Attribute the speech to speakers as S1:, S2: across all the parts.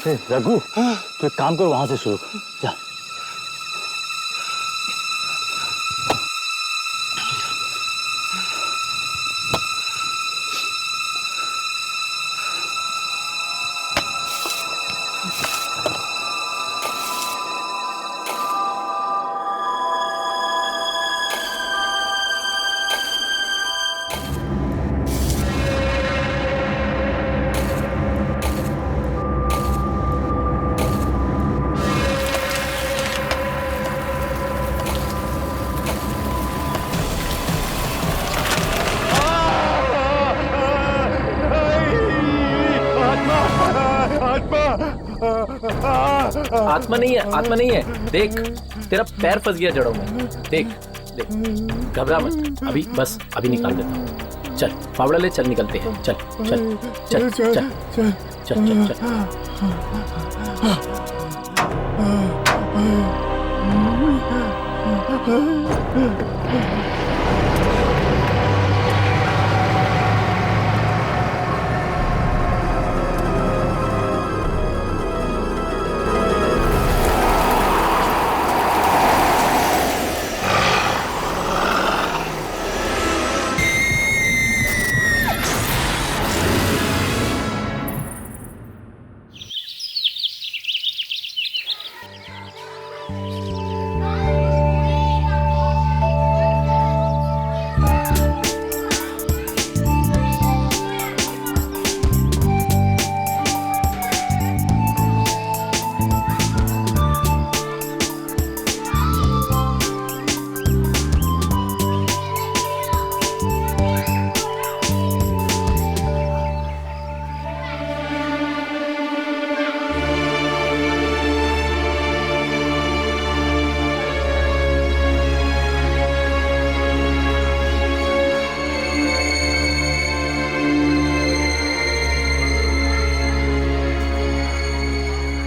S1: रघु, तो एक काम करो, वहां से शुरू कर। जा।
S2: आत्मा नहीं है, आत्मा नहीं है। देख, तेरा पैर फंस गया जड़ों में। देख देख, घबरा मत, अभी बस अभी निकाल देता हूँ। चल फावड़ा ले, चल निकलते हैं। चल चल चल चल चल चल चल चल।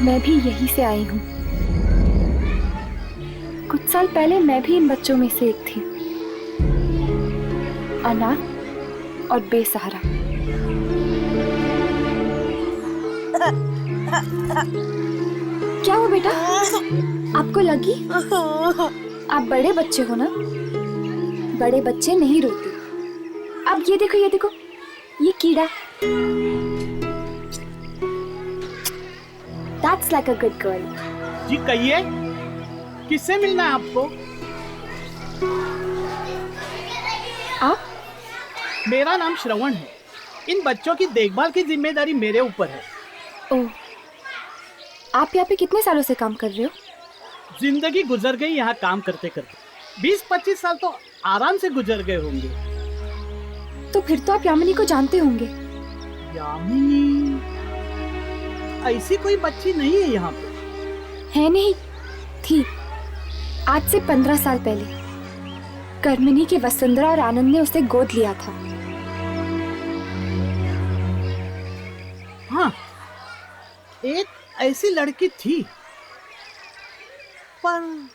S3: मैं भी यहीं से आई हूँ। कुछ साल पहले मैं भी इन बच्चों में से एक थी, अनाथ और बेसहारा। क्या हुआ बेटा, आपको लगी? आप बड़े बच्चे हो ना, बड़े बच्चे नहीं रोते। अब ये देखो, ये देखो, ये कीड़ा। That's like a good girl.
S4: जी कहिए, किससे मिलना है आपको?
S3: आप?
S4: मेरा नाम श्रवण है। इन बच्चों की देखभाल की जिम्मेदारी मेरे ऊपर है।
S3: ओह, आप यहाँ पे कितने सालों से काम कर रहे हो?
S4: जिंदगी गुजर गई यहाँ काम करते करते। 20-25 साल तो आराम से गुजर गए होंगे।
S3: तो फिर तो आप यामिनी को जानते होंगे।
S4: यामिनी? ऐसी कोई बच्ची नहीं है यहाँ पे।
S3: है नहीं, थी। आज से 15 साल पहले कर्मिनी के वसुंधरा और आनंद ने उसे गोद लिया था।
S4: हाँ, एक ऐसी लड़की थी। पर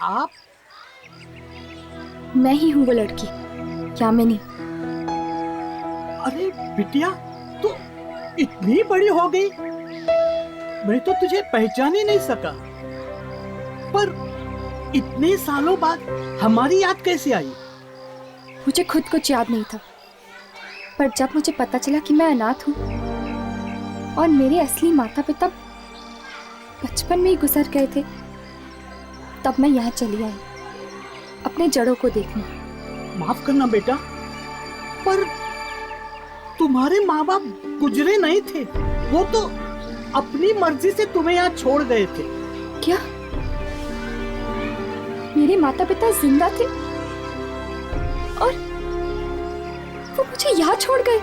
S4: आप?
S3: मैं ही हूँ वो लड़की, यामिनी।
S4: अरे बिटिया, तू इतनी बड़ी हो गई, मैं तो तुझे पहचान ही नहीं सका। पर इतने सालों बाद हमारी याद कैसे आई?
S3: मुझे खुद कुछ याद नहीं था, पर जब मुझे पता चला कि मैं अनाथ हूँ और मेरे असली माता पिता बचपन में ही गुजर गए थे, तब मैं यहाँ चली आई अपने जड़ों को देखने।
S4: माफ करना बेटा, पर तुम्हारे माँ बाप गुजरे नहीं थे। वो तो अपनी मर्जी से तुम्हें यहाँ छोड़ गए थे।
S3: क्या मेरे माता पिता जिंदा थे और वो मुझे यहाँ छोड़ गए?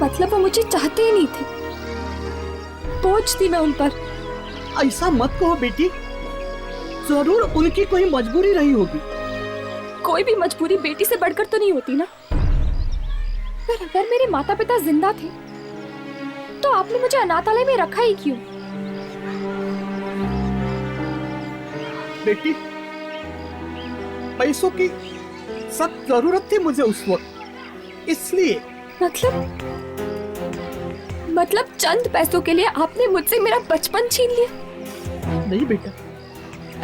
S3: मतलब वो मुझे चाहते ही नहीं थे, बोझ थी मैं उन पर।
S4: ऐसा मत कहो बेटी, जरूर उनकी कोई मजबूरी रही होगी।
S3: कोई भी मजबूरी बेटी से बढ़कर तो नहीं होती ना। पर अगर मेरे माता पिता जिंदा थे तो आपने मुझे अनाथालय में रखा ही क्यों?
S4: बेटी, पैसों की सख्त जरूरत थी मुझे उस वक्त, इसलिए।
S3: मतलब मतलब चंद पैसों के लिए आपने मुझसे मेरा बचपन छीन लिया?
S4: नहीं बेटा,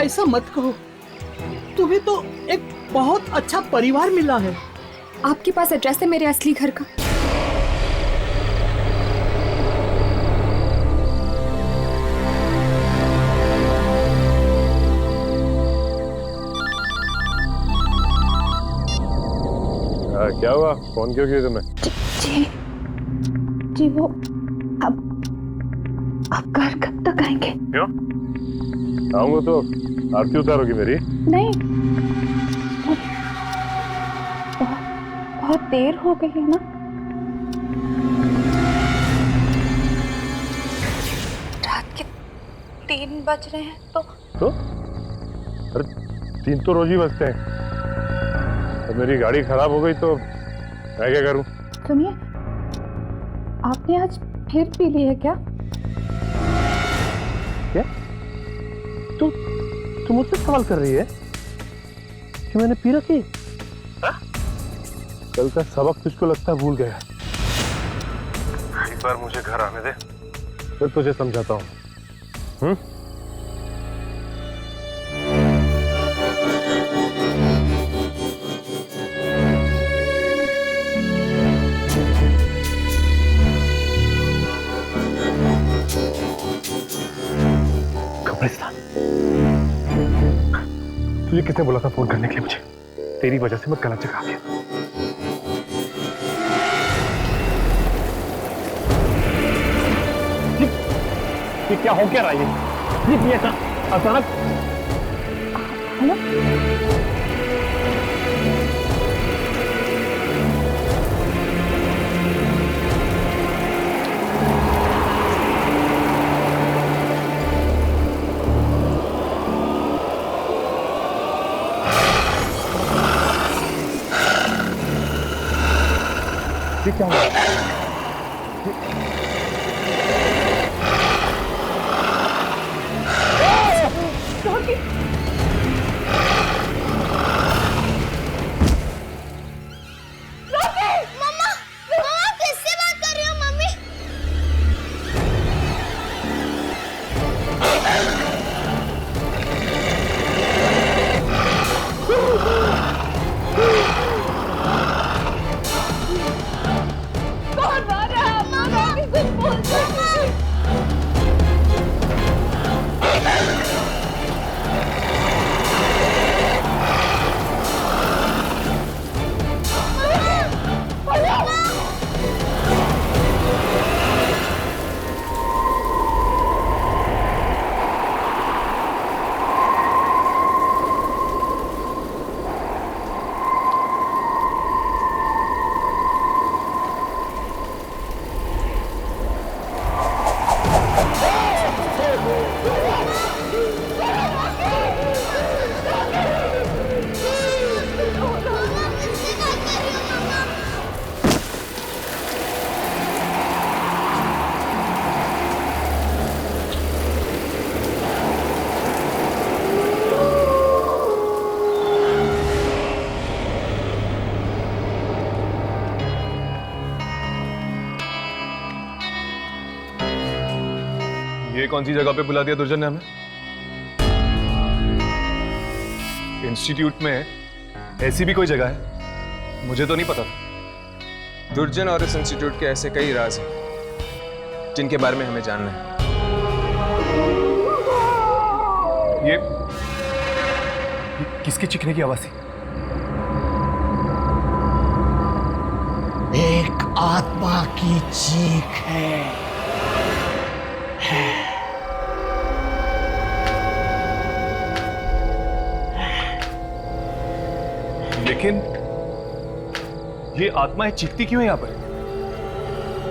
S4: ऐसा मत कहो। तुम्हें तो एक बहुत अच्छा परिवार मिला है।
S3: आपके पास एड्रेस है मेरे असली घर का?
S5: क्या हुआ? फोन क्यों किया तुम्हें?
S3: जी जी, वो अब आप घर कब तक आएंगे?
S5: क्यों आऊंगा तो आरती उतारोगी मेरी?
S3: नहीं, बहुत देर हो गई है ना। रात के 3 बज रहे हैं तो
S5: अरे 3 तो रोज ही बजते हैं। अब मेरी गाड़ी खराब हो गई तो मैं क्या करूं?
S3: सुनिए, आपने आज फिर पी ली है क्या?
S5: क्या? तू मुझसे सवाल कर रही है कि मैंने पी रखी? कल का सबक तुझको लगता है भूल गया। एक बार मुझे घर आने दे, फिर तुझे समझाता हूँ। तुझे किसने बोला था फोन करने के लिए मुझे? तेरी वजह से मैं गलत जगह आ गया। ये क्या हो क्या रहा है? ये अचानक क्या हुआ? ये कौन सी जगह पे बुला दिया दुर्जन ने हमें? इंस्टीट्यूट में ऐसी भी कोई जगह है? मुझे तो नहीं पता था।
S6: दुर्जन और इस इंस्टीट्यूट के ऐसे कई राज हैं जिनके बारे में हमें जानना है।
S5: ये किसके चीखने की आवाज थी?
S7: एक आत्मा की चीख है।
S5: लेकिन ये आत्माएं चीखती क्यों है यहाँ पर?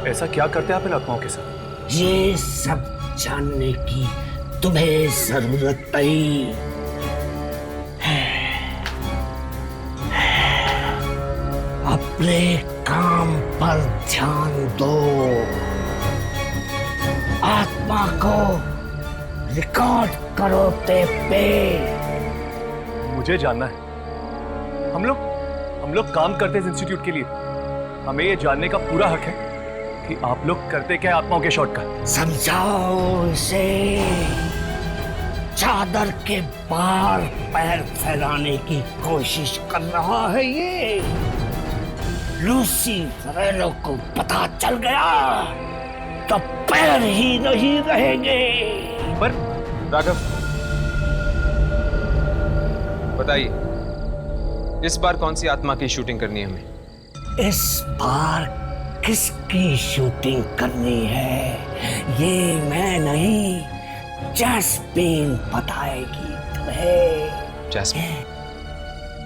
S5: ऐसा क्या करते हैं आप इन आत्माओं के साथ?
S7: ये सब जानने की तुम्हें जरूरत नहीं है। अपने काम पर ध्यान दो। आत्मा को रिकॉर्ड करो टेप पे।
S5: मुझे जानना है। हम लोग काम करते हैं इस इंस्टीट्यूट के लिए। हमें ये जानने का पूरा हक है कि आप लोग करते क्या आत्माओं के शॉट का?
S7: समझाओ इसे। चादर के पार पैर फैलाने की कोशिश कर रहा है ये। लूसी फरेलो को पता चल गया तो पैर ही नहीं रहेंगे।
S5: पर
S6: राघव, बताइए, इस बार कौन सी आत्मा की शूटिंग करनी है हमें?
S7: इस बार किसकी शूटिंग करनी है ये मैं नहीं, जैस्मिन बताएगी तुम्हें।
S6: जैस्मिन?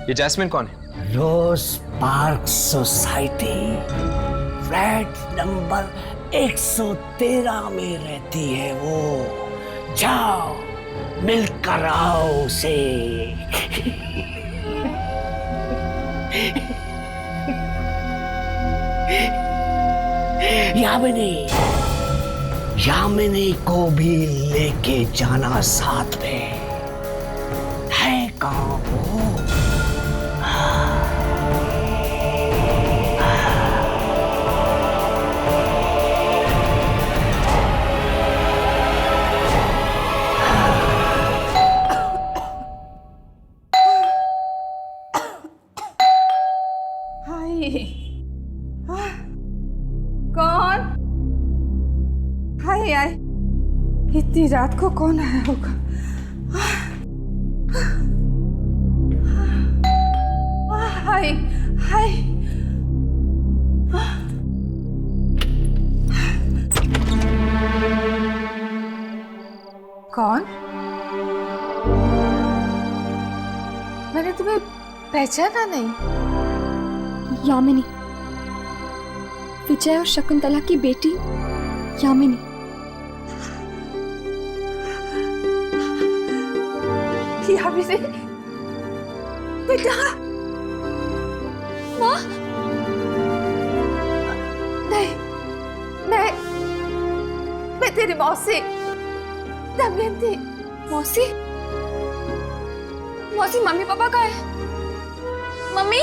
S6: ये जैस्मिन कौन है?
S7: रोज पार्क सोसाइटी फ्लैट नंबर 113 में रहती है वो। जाओ मिलकर आओ उसे। यामिनी को भी लेके जाना साथ में। है कहाँ वो?
S8: कौन? हाय हाय, इतनी रात को कौन आया होगा? हाय हाय, कौन? मैंने तुम्हें पहचाना नहीं।
S3: यामिनी, विजय और शकुंतला की बेटी यामिनी।
S8: यामिनी बेटा।
S3: माँ,
S8: नहीं, मैं तेरी मौसी दमयंती।
S3: मौसी? मौसी, मम्मी पापा कहाँ है? मम्मी,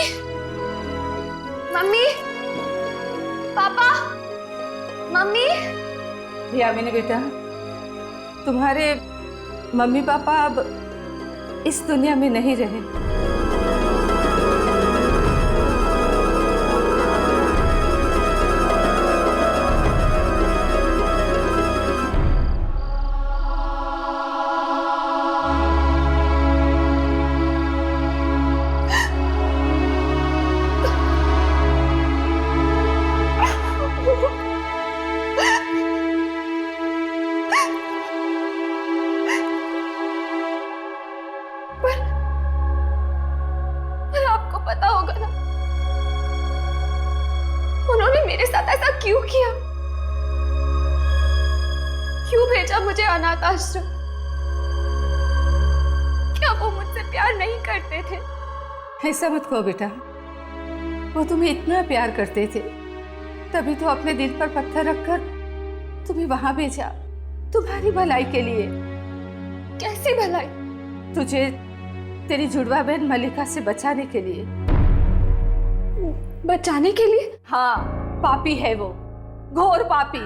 S3: मम्मी, पापा, मम्मी।
S8: यामिनी बेटा, तुम्हारे मम्मी पापा अब इस दुनिया में नहीं रहे।
S3: पता होगा ना उन्होंने मेरे साथ ऐसा क्यों किया, क्यों भेजा मुझे अनाथ आश्रम? क्या वो मुझसे प्यार नहीं करते थे?
S8: ऐसा मत कहो बेटा, वो तुम्हें इतना प्यार करते थे तभी तो अपने दिल पर पत्थर रखकर तुम्हें वहां भेजा, तुम्हारी भलाई के लिए।
S3: कैसी भलाई?
S8: तुझे तेरी जुड़वा बहन मलिका से बचाने के लिए।
S3: बचाने के लिए?
S8: हाँ, पापी है वो, घोर पापी।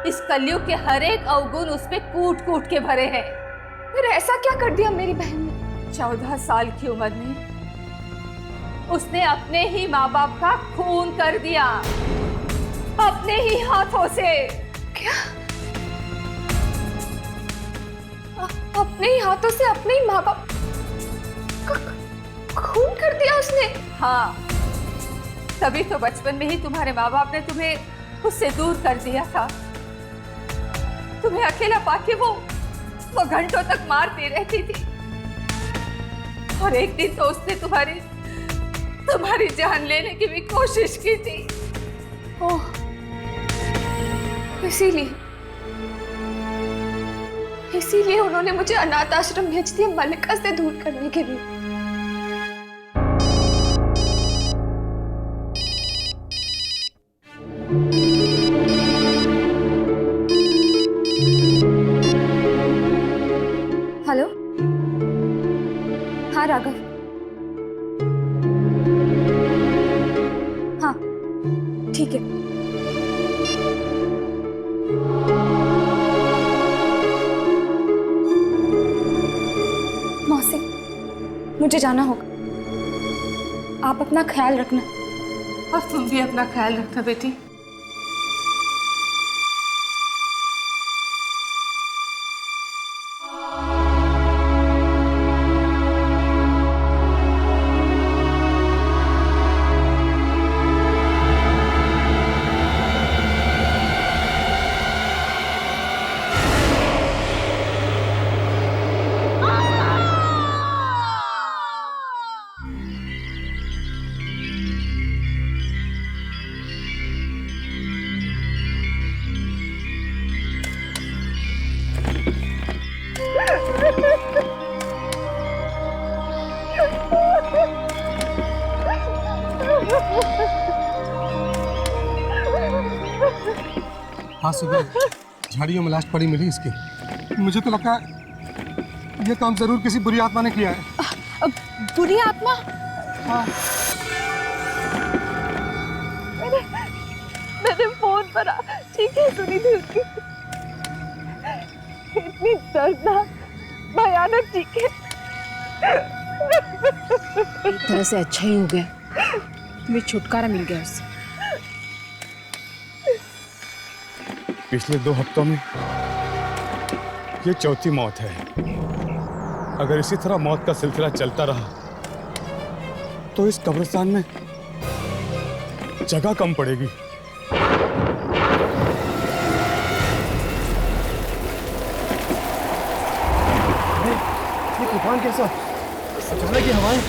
S8: इस कलयुग के हर एक अवगुण उस पे कूट कूट के भरे हैं।
S3: फिर ऐसा क्या कर दिया मेरी बहन ने?
S8: 14 साल की उम्र में उसने अपने ही माँ बाप का खून कर दिया, अपने ही हाथों से।
S3: क्या? अपने ही हाथों से अपने ही माँ बाप खून कर दिया उसने?
S8: हाँ, तभी तो बचपन में ही तुम्हारे माँ बाप ने तुम्हें उससे दूर कर दिया था। तुम्हें अकेला पाके वो घंटों तक मारती रहती थी और एक दिन तो उसने तुम्हारी जान लेने की भी कोशिश की थी।
S3: ओह, इसीलिए उन्होंने मुझे अनाथ आश्रम भेज दिया मलिका से दूर करने के लिए। हेलो, हाँ राघव, हाँ ठीक है। मुझे जाना होगा। आप अपना ख्याल रखना।
S8: और तुम भी अपना ख्याल रखना बेटी।
S9: हाँ, सुबह झाड़ियों में लाश पड़ी मिली इसकी। मुझे तो लगता है ये काम जरूर किसी बुरी आत्मा ने किया है।
S3: बुरी आत्मा?
S9: हाँ।
S10: मैंने फोन पर चीखें सुनी थी उसकी, इतनी दर्दनाक भयानक चीखें।
S11: एक तरह से अच्छा ही हो गया, तुम्हें छुटकारा मिल गया उससे।
S9: पिछले 2 हफ्तों में ये चौथी मौत है। अगर इसी तरह मौत का सिलसिला चलता रहा तो इस कब्रिस्तान में जगह कम पड़ेगी। ये तूफान कैसा? अचानक की हवाएं,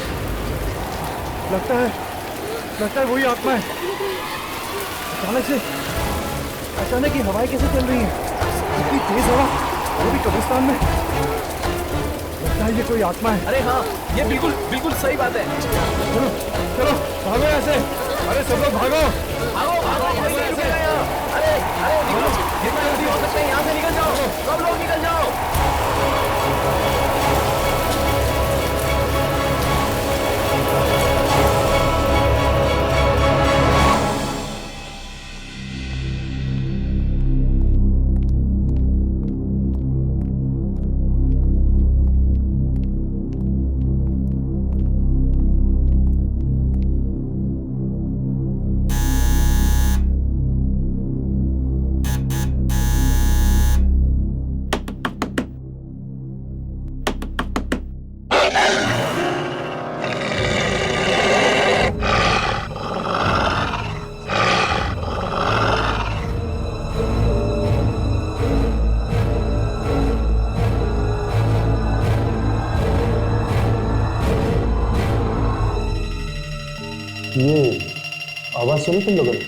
S9: लगता है वही आत्मा है। अचानक की हवाएं कैसे चल रही हैं? इतनी तेज हवा, वो भी कब्रिस्तान में। लगता है ये कोई आत्मा है।
S2: अरे हाँ, ये बिल्कुल बिल्कुल सही बात है।
S9: चलो चलो भागो ऐसे। अरे सब लोग भागो।
S2: भागो भागो, कोई नहीं रुकेगा यहाँ। अरे अरे निकलो, जितना जल्दी हो सकता है यहाँ से निकल जाओ, सब लोग निकल जाओ।
S5: ये आवाज सुनी तुम लोगों ने?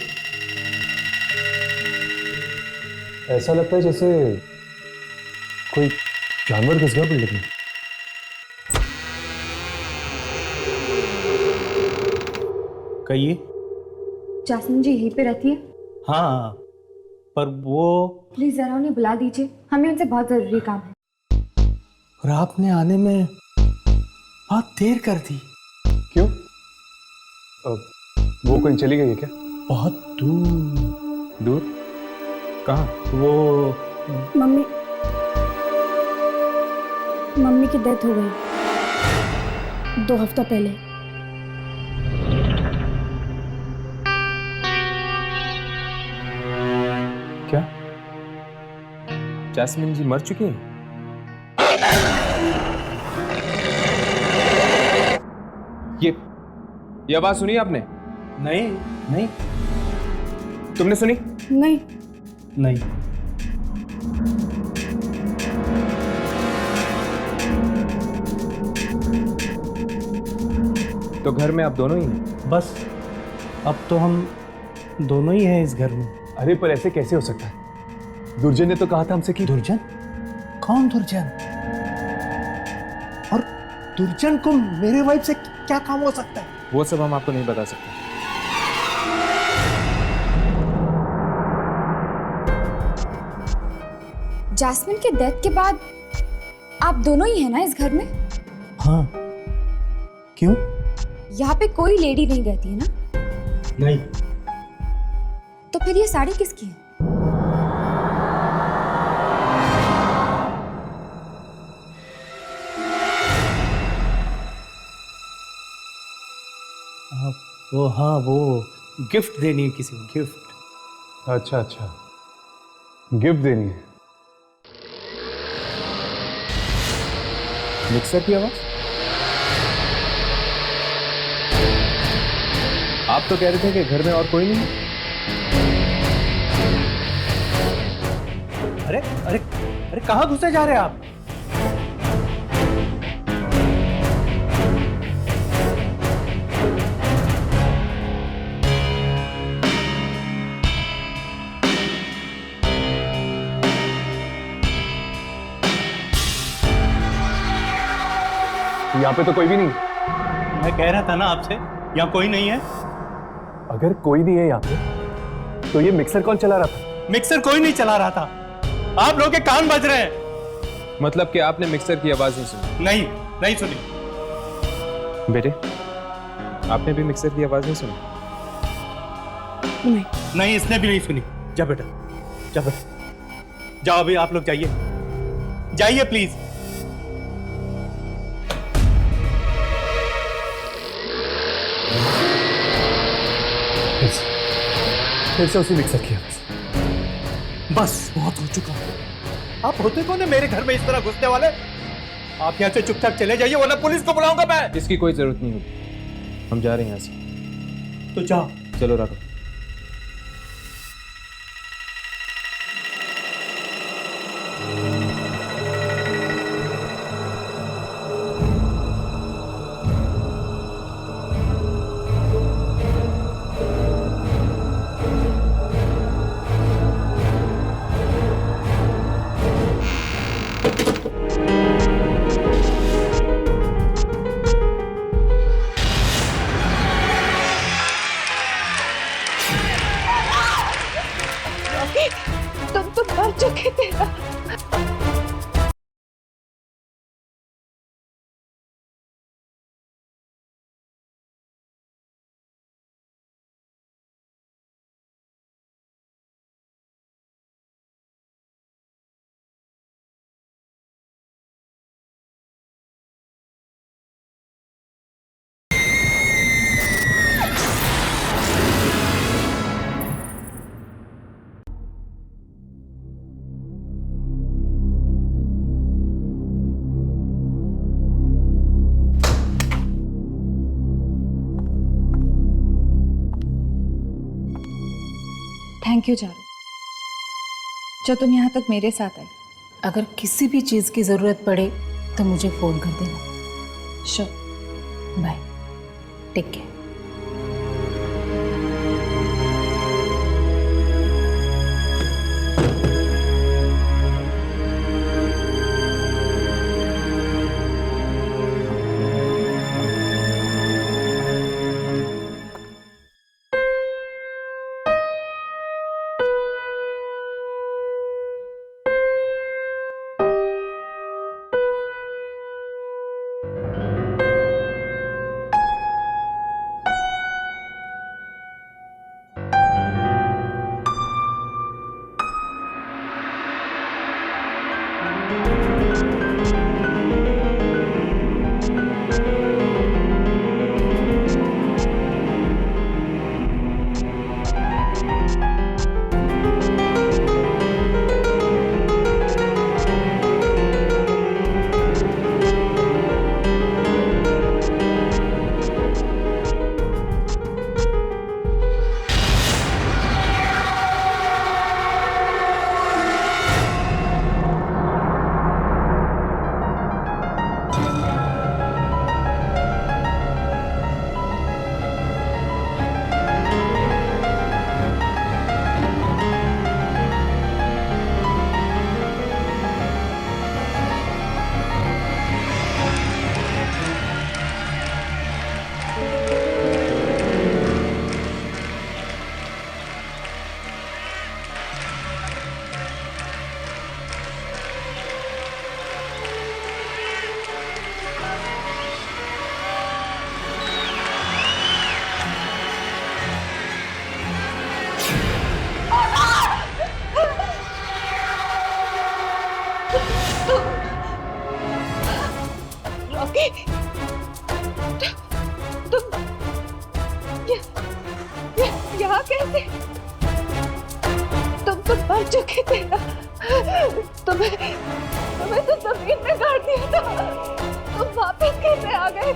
S5: ऐसा लगता है जैसे कोई जानवर घुस गया बिल्डिंग में।
S4: कहिए।
S3: जासमीन जी यहीं पे रहती है?
S4: हाँ, पर वो
S3: प्लीज जरा उन्हें बुला दीजिए, हमें उनसे बहुत जरूरी काम है।
S4: और आपने आने में बहुत देर कर दी।
S5: क्यों? वो कहीं चली गई है क्या?
S4: बहुत दूर।
S5: दूर? कहाँ?
S4: वो
S11: मम्मी की डेथ हो गई 2 हफ्ता पहले।
S6: क्या जैस्मिन जी मर चुकी हैं? ये आवाज सुनी आपने?
S4: नहीं नहीं
S6: तुमने सुनी?
S11: नहीं।
S4: नहीं।
S6: तो घर में आप दोनों ही हैं?
S4: बस अब तो हम दोनों ही हैं इस घर में।
S5: अरे पर ऐसे कैसे हो सकता है? दुर्जन ने तो कहा था हमसे कि
S4: दुर्जन? कौन दुर्जन? और दुर्जन को मेरे वाइफ से क्या काम हो सकता है?
S6: वो सब हम आपको नहीं बता सकते।
S3: जासमीन के डेथ के बाद आप दोनों ही हैं ना इस घर में?
S4: हाँ। क्यों?
S3: यहाँ पे कोई लेडी नहीं रहती है ना?
S4: नहीं।
S3: तो फिर ये साड़ी किसकी है?
S4: वो हाँ, वो गिफ्ट देनी है किसी को, गिफ्ट।
S5: अच्छा अच्छा, गिफ्ट देनी है।
S6: मिक्सर की आवाज? आप तो कह रहे थे कि घर में और कोई नहीं है।
S4: अरे अरे अरे, कहाँ घुसे जा रहे हैं आप?
S5: यहाँ पे तो कोई भी नहीं।
S4: मैं कह रहा था ना आपसे, यहाँ कोई नहीं है।
S5: अगर कोई नहीं है यहाँ पे तो ये मिक्सर कौन चला रहा था?
S4: मिक्सर कोई नहीं चला रहा था, आप लोगों के कान बज रहे हैं।
S6: मतलब कि आपने मिक्सर की आवाज नहीं सुनी?
S4: नहीं, नहीं सुनी।
S6: बेटे, आपने भी मिक्सर की आवाज नहीं सुनी?
S11: नहीं।
S4: नहीं, इसने भी नहीं सुनी। जा बेटा, जा बेटा, जाओ अभी आप लोग जाइए, जाइए प्लीज।
S5: फिर से उसी मिक्सर की आवाज।
S4: बस बहुत हो चुका। आप होते कौन है मेरे घर में इस तरह घुसने वाले? आप यहाँ से चुपचाप चले जाइए, वरना पुलिस को बुलाऊंगा मैं।
S6: इसकी कोई जरूरत नहीं होगी, हम जा रहे हैं यहाँ से।
S4: तो जाओ।
S6: चलो राघव।
S10: तुम तो मर चुके थे ना।
S8: थैंक यू चारू, जो तुम यहाँ तक मेरे साथ आए।
S11: अगर किसी भी चीज़ की ज़रूरत पड़े तो मुझे फ़ोन कर देना।
S8: श्योर।
S11: Bye, take care.
S10: कैसे? तुम तो मर चुके थे ना। तुम्हें तो जमीन में गाड़ दिया था। तुम वापस कैसे आ गए?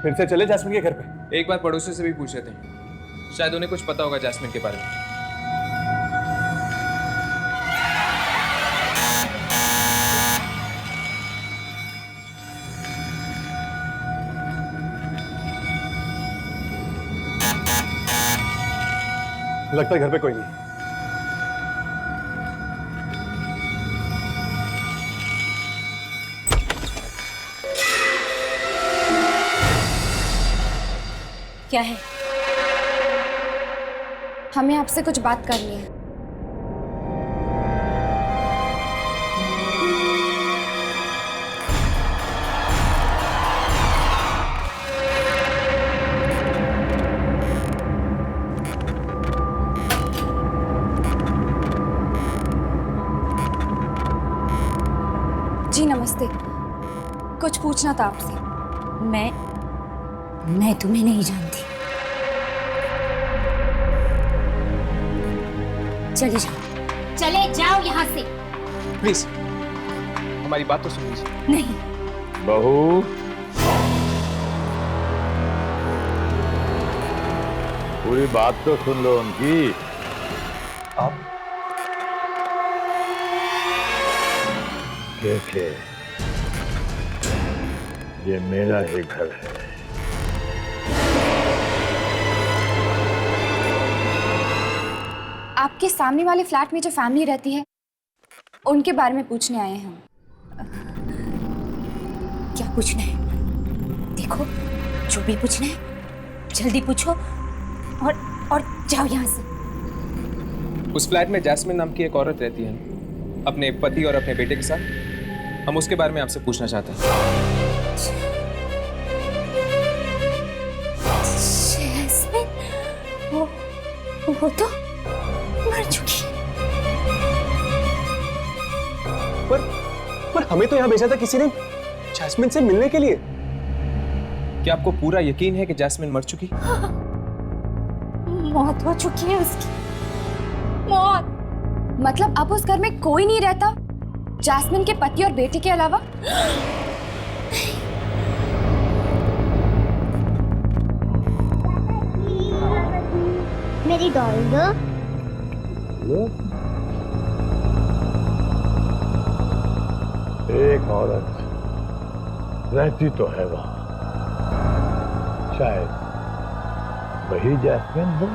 S5: फिर से चले जैस्मिन के घर पे?
S6: एक बार पड़ोसी से भी पूछ लेते हैं, शायद उन्हें कुछ पता होगा जैस्मिन के बारे में।
S5: लगता है घर पे कोई नहीं।
S3: क्या है? हमें आपसे कुछ बात करनी है। जी नमस्ते, कुछ पूछना था आपसे।
S11: मैं तुम्हें नहीं जानती। चले जाओ यहाँ से।
S6: प्लीज हमारी बात तो सुन लीजिए।
S11: नहीं।
S12: बहू, पूरी बात तो सुन लो उनकी।
S5: आप
S12: देखे, ये मेरा ही घर है।
S3: आपके सामने वाले फ्लैट में जो फैमिली रहती है उनके बारे में पूछने आए हैं हम।
S11: क्या पूछना है? देखो, जो भी पूछना है जल्दी पूछो और जाओ यहाँ से।
S6: उस फ्लैट में जैस्मिन नाम की एक औरत रहती है, अपने पति और अपने बेटे के साथ। हम उसके बारे में आपसे पूछना चाहते हैं।
S11: जैस्मिन, वो तो मर चुकी।
S5: पर हमें तो यहाँ भेजा था किसी ने जैस्मिन से मिलने के लिए।
S6: क्या आपको पूरा यकीन है कि जैस्मिन मर चुकी?
S3: मौत हो चुकी है उसकी। मौत मतलब अब उस घर में कोई नहीं रहता जैस्मिन के पति और बेटे के अलावा?
S13: मेरी डॉल दो।
S12: एक औरत रहती तो है वहां, शायद वही जैस्मिन हो।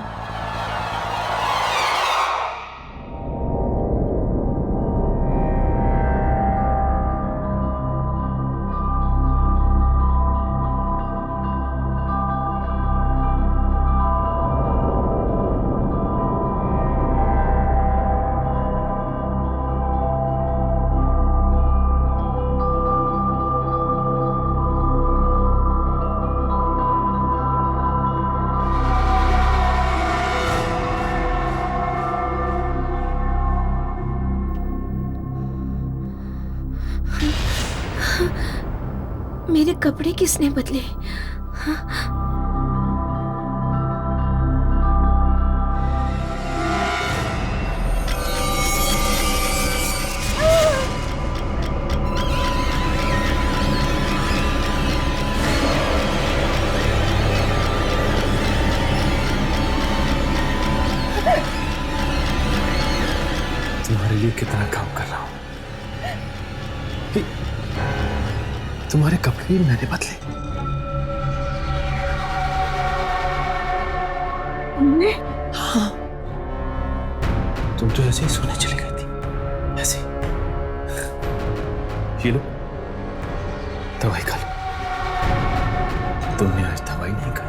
S10: मेरे कपड़े किसने बदले?
S6: तुम्हारे लिए कितना काम कर रहा हूं। तुम्हारे कपड़े भी मैंने बदले।
S10: तुमने?
S6: हाँ, तुम तो ऐसे ही सोने चली गई थी, ऐसे। ये लो, दवाई खा लो। तुमने आज दवाई नहीं खाई।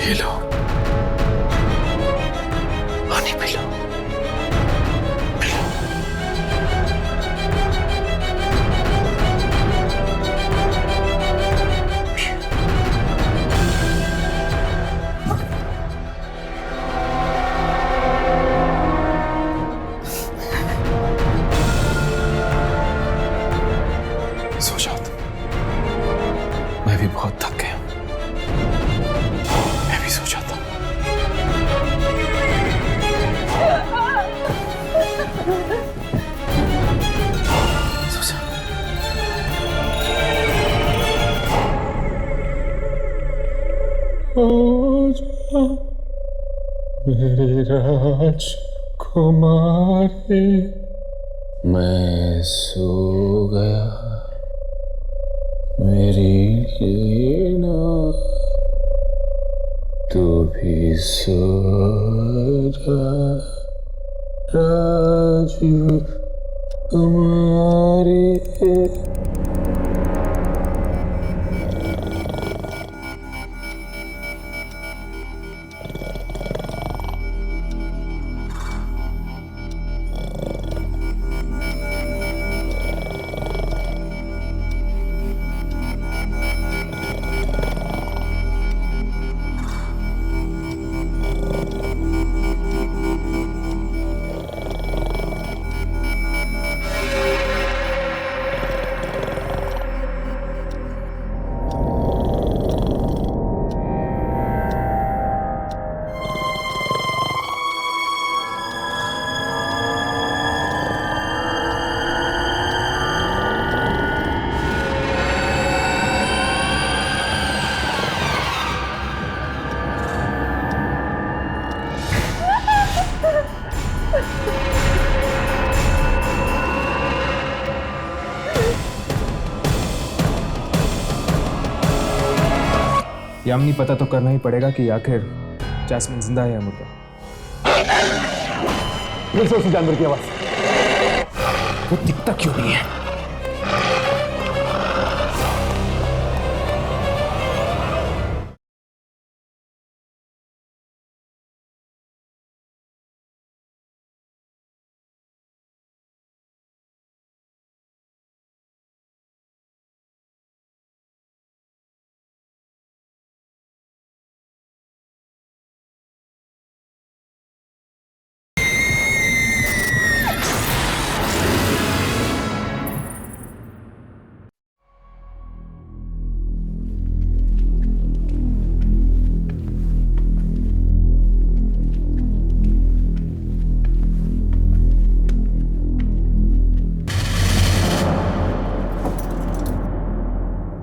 S6: ये लो, पानी पी लो। भी बहुत थक गया, मैं भी सो जाता हूँ। सो जा।
S13: मेरी राजकुमारी, मैं सो गया, मेरी लीना, तू भी सो जा, राजकुमारी।
S6: यामिनी, पता तो करना ही पड़ेगा कि आखिर जैस्मिन जिंदा है या मुर्दा।
S1: फिर से उसी जानवर की आवाज।
S6: वो दिखता क्यों नहीं है?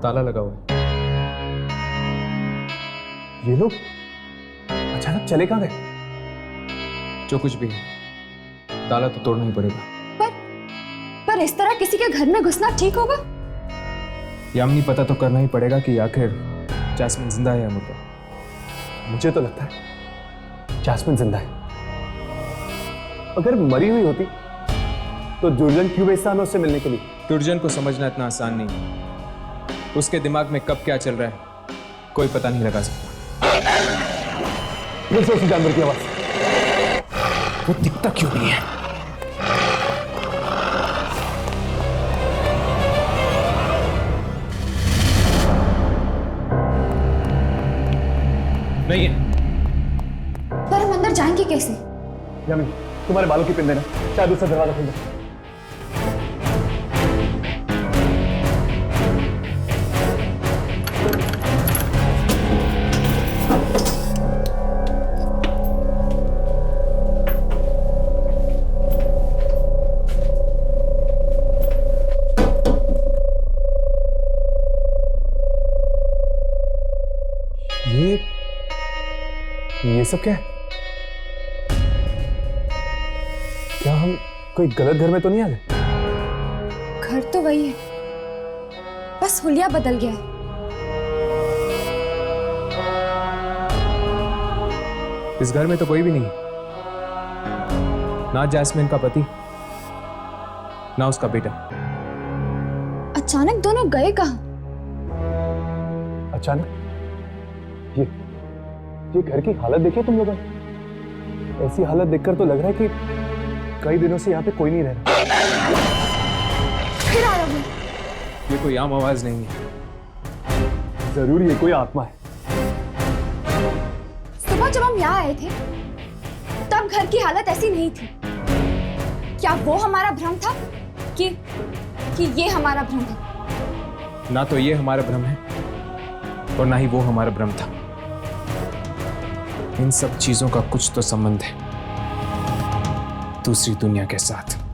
S6: ताला लगा हुआ है।
S5: ये लोग अचानक चले कहां गए?
S6: जो कुछ भी है, ताला तो तोड़ना ही पड़ेगा।
S3: पर इस तरह किसी के घर में घुसना ठीक होगा?
S6: यामिनी, पता तो करना ही पड़ेगा कि आखिर जैस्मिन जिंदा है या मुर्दा।
S5: मुझे तो लगता है जैस्मिन जिंदा है। अगर मरी हुई होती तो दुर्जन क्यों भेजता हमें उससे मिलने के लिए?
S6: दुर्जन को समझना इतना आसान नहीं है। उसके दिमाग में कब क्या चल रहा है कोई पता नहीं लगा सकता।
S1: फिर से उसी जानवर की आवाज।
S6: वो दिखता क्यों नहीं है? नहीं है।
S3: पर हम अंदर जाएंगे कैसे?
S1: यामिनी, तुम्हारे बालों की पिन देना, शायद उससे दरवाजा खुल जाए।
S5: ये सब क्या है? क्या हम कोई गलत घर में तो नहीं आ गए?
S3: घर तो वही है, बस हुलिया बदल गया है।
S6: इस घर में तो कोई भी नहीं, ना जैस्मिन का पति ना उसका बेटा।
S3: अचानक दोनों गए कहाँ?
S5: अचानक? ये घर की हालत देखिए तुम लोगों ने। ऐसी हालत देखकर तो लग रहा है कि कई दिनों से यहाँ पे कोई नहीं रह रहा।
S3: फिर आ रहा हूँ।
S6: ये कोई आम आवाज नहीं है,
S5: जरूर ये कोई आत्मा है।
S3: सुबह जब हम यहाँ आए थे तब घर की हालत ऐसी नहीं थी। क्या वो हमारा भ्रम था कि ये हमारा भ्रम है?
S6: ना तो ये हमारा भ्रम है और ना ही वो हमारा भ्रम था। इन सब चीजों का कुछ तो संबंध है दूसरी दुनिया के साथ।